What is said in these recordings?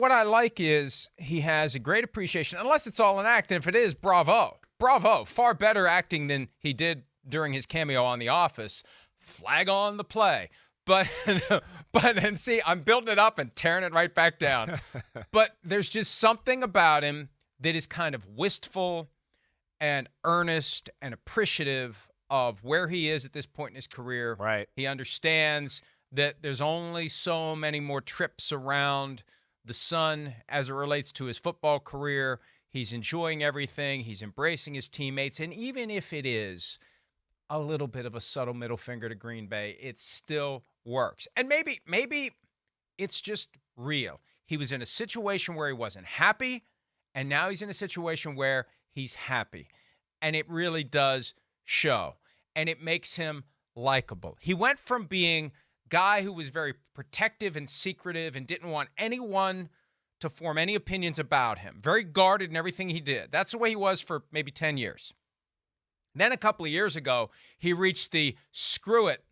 what I like is he has a great appreciation, unless it's all an act, and if it is, bravo. Bravo. Far better acting than he did during his cameo on The Office. Flag on the play. But and see, I'm building it up and tearing it right back down. But there's just something about him that is kind of wistful and earnest and appreciative of where he is at this point in his career. Right. He understands that there's only so many more trips around the sun as it relates to his football career. He's enjoying everything. He's embracing his teammates. And even if it is a little bit of a subtle middle finger to Green Bay, it still works. And maybe it's just real. He was in a situation where he wasn't happy, and now he's in a situation where he's happy. And it really does show. And it makes him likable. He went from being guy who was very protective and secretive and didn't want anyone to form any opinions about him. Very guarded in everything he did. That's the way he was for maybe 10 years. Then a couple of years ago, he reached the screw it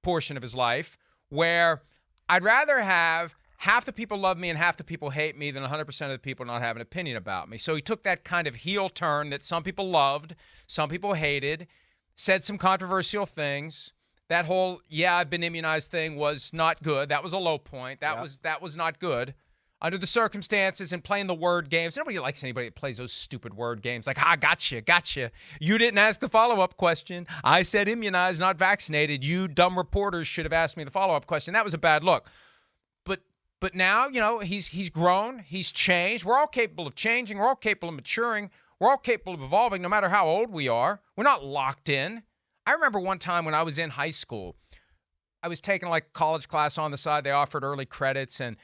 portion of his life where I'd rather have half the people love me and half the people hate me than 100% of the people not have an opinion about me. So he took that kind of heel turn that some people loved, some people hated, said some controversial things. That whole, I've been immunized thing was not good. That was a low point. That was not good. Under the circumstances and playing the word games. Nobody likes anybody that plays those stupid word games. Like, gotcha. You didn't ask the follow-up question. I said immunized, not vaccinated. You dumb reporters should have asked me the follow-up question. That was a bad look. But now, he's grown. He's changed. We're all capable of changing. We're all capable of maturing. We're all capable of evolving no matter how old we are. We're not locked in. I remember one time when I was in high school, I was taking like a college class on the side. They offered early credits, and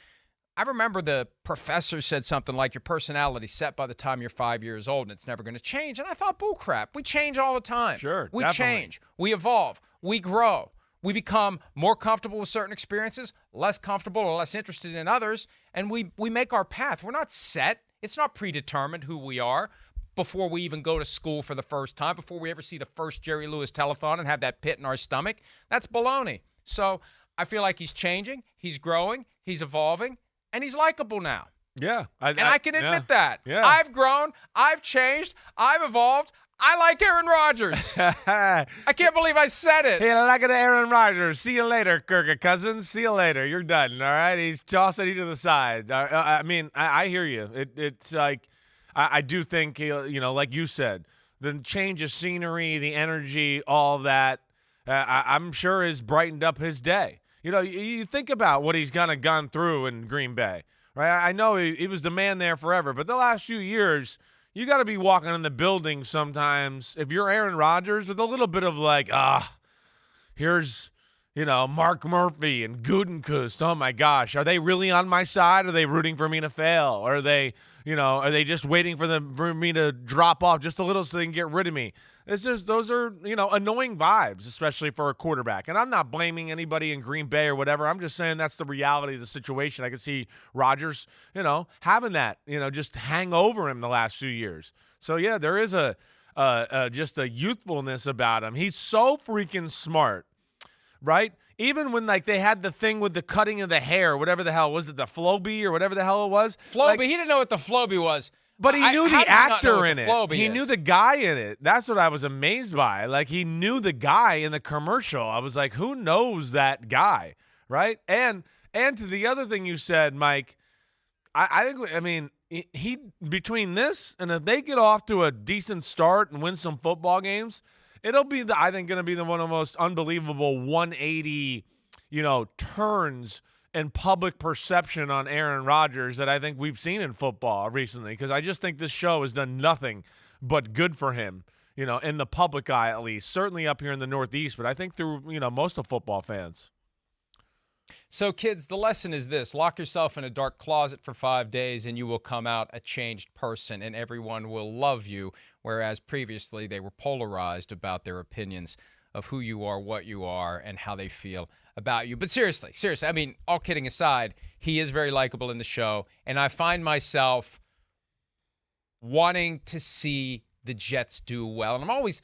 I remember the professor said something like, your personality's set by the time you're 5 years old, and it's never going to change. And I thought, bull crap. We change all the time. Sure, we definitely. change. We evolve. We grow. We become more comfortable with certain experiences, less comfortable or less interested in others, and we make our path. We're not set. It's not predetermined who we are before we even go to school for the first time, before we ever see the first Jerry Lewis telethon and have that pit in our stomach. That's baloney. So I feel like he's changing, he's growing, he's evolving, and he's likable now. Yeah. I can admit that. Yeah. I've grown, I've changed, I've evolved. I like Aaron Rodgers. I can't believe I said it. Hey, I like it, Aaron Rodgers. See you later, Kirk Cousins. See you later. You're done, all right? He's tossing you to the side. I hear you. It's like I do think, like you said, the change of scenery, the energy, all that, I'm sure has brightened up his day. You think about what he's kind of gone through in Green Bay, right? I know he was the man there forever, but the last few years, you got to be walking in the building sometimes, if you're Aaron Rodgers, with a little bit of like, here's, Mark Murphy and Gutekunst. Oh, my gosh. Are they really on my side? Are they rooting for me to fail? Or are they just waiting for me to drop off just a little so they can get rid of me? Those are, annoying vibes, especially for a quarterback. And I'm not blaming anybody in Green Bay or whatever. I'm just saying that's the reality of the situation. I could see Rodgers, having that, just hang over him the last few years. So, yeah, there is just a youthfulness about him. He's so freaking smart, right? Even when, they had the thing with the cutting of the hair, whatever the hell, was it the Floby or whatever the hell it was? Floby, he didn't know what the Floby was. But he knew the actor in it. He is? knew the guy in it. That's what I was amazed by. Like, he knew the guy in the commercial. I was like, who knows that guy, right? And to the other thing you said, Mike, I think, he between this and if they get off to a decent start and win some football games, it'll be, I think, going to be one of the most unbelievable 180, turns and public perception on Aaron Rodgers that I think we've seen in football recently, because I just think this show has done nothing but good for him, in the public eye at least, certainly up here in the Northeast, but I think through, most of football fans. So, kids, the lesson is this. Lock yourself in a dark closet for 5 days and you will come out a changed person and everyone will love you, whereas previously they were polarized about their opinions of who you are, what you are, and how they feel about you. But seriously, all kidding aside, he is very likable in the show, and I find myself wanting to see the Jets do well. And I'm always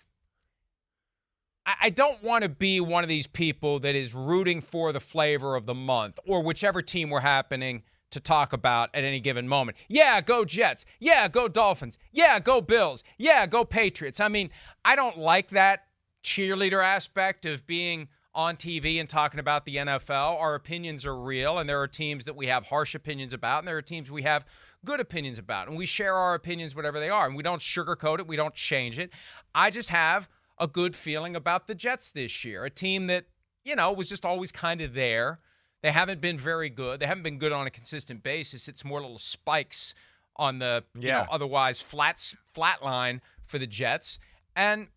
I don't want to be one of these people that is rooting for the flavor of the month or whichever team we're happening to talk about at any given moment. Yeah, go Jets. Yeah, go Dolphins. Yeah, go Bills. Yeah, go Patriots. I mean, I don't like that cheerleader aspect of being on TV and talking about the NFL. Our opinions are real, and there are teams that we have harsh opinions about, and there are teams we have good opinions about, and we share our opinions, whatever they are, and we don't sugarcoat it. We don't change it. I just have a good feeling about the Jets this year, a team that, was just always kind of there. They haven't been very good. They haven't been good on a consistent basis. It's more little spikes on the otherwise flat line for the Jets. And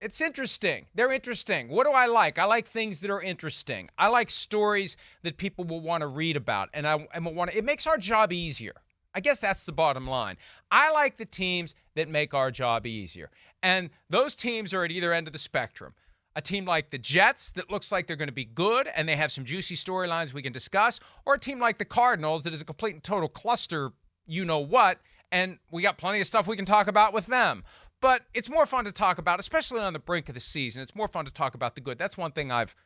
it's interesting. They're interesting. What do I like? I like things that are interesting. I like stories that people will want to read about, and it makes our job easier. I guess that's the bottom line. I like the teams that make our job easier. And those teams are at either end of the spectrum. A team like the Jets that looks like they're going to be good and they have some juicy storylines we can discuss, or a team like the Cardinals that is a complete and total cluster, you-know-what, and we got plenty of stuff we can talk about with them. But it's more fun to talk about, especially on the brink of the season. It's more fun to talk about the good. That's one thing I've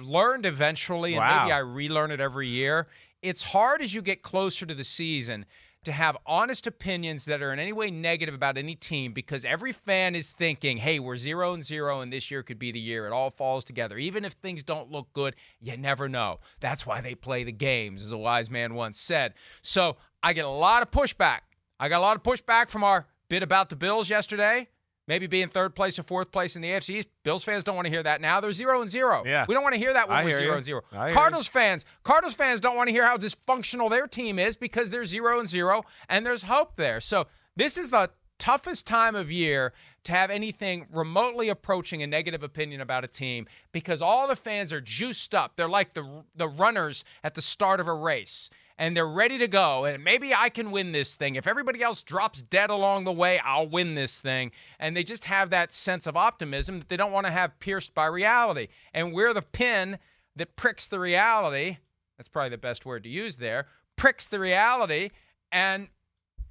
learned eventually, and maybe I relearn it every year. It's hard as you get closer to the season to have honest opinions that are in any way negative about any team, because every fan is thinking, hey, we're 0-0 and this year could be the year. It all falls together. Even if things don't look good, you never know. That's why they play the games, as a wise man once said. So I get a lot of pushback. I got a lot of pushback from our bit about the Bills yesterday. Maybe being third place or fourth place in the AFC East. Bills fans don't want to hear that now. They're 0-0. Yeah. We don't want to hear that when we're 0-0. Cardinals fans don't want to hear how dysfunctional their team is because they're 0-0 and there's hope there. So this is the toughest time of year to have anything remotely approaching a negative opinion about a team because all the fans are juiced up. They're like the runners at the start of a race. And they're ready to go, and maybe I can win this thing. If everybody else drops dead along the way, I'll win this thing. And they just have that sense of optimism that they don't want to have pierced by reality. And we're the pin that pricks the reality. That's probably the best word to use there. Pricks the reality, and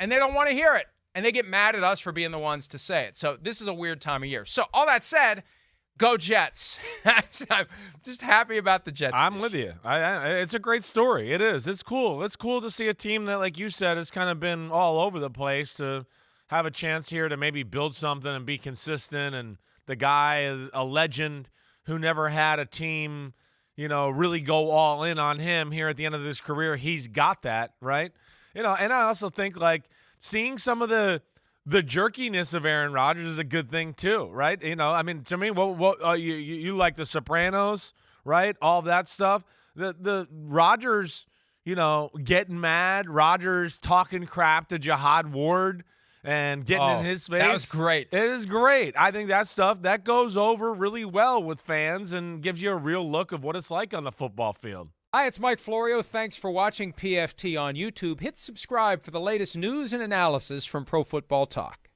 they don't want to hear it. And they get mad at us for being the ones to say it. So this is a weird time of year. So all that said, go Jets. I'm just happy about the Jets. I'm with you. It's a great story. It is. It's cool. It's cool to see a team that, like you said, has kind of been all over the place to have a chance here to maybe build something and be consistent. And the guy, a legend who never had a team, really go all in on him here at the end of his career, he's got that, right? And I also think, like, seeing some of the jerkiness of Aaron Rodgers is a good thing too, right? To me, you like The Sopranos, right? All that stuff. The Rodgers, getting mad, Rodgers talking crap to Jihad Ward and getting in his face. That was great. It is great. I think that stuff that goes over really well with fans and gives you a real look of what it's like on the football field. Hi, it's Mike Florio. Thanks for watching PFT on YouTube. Hit subscribe for the latest news and analysis from Pro Football Talk.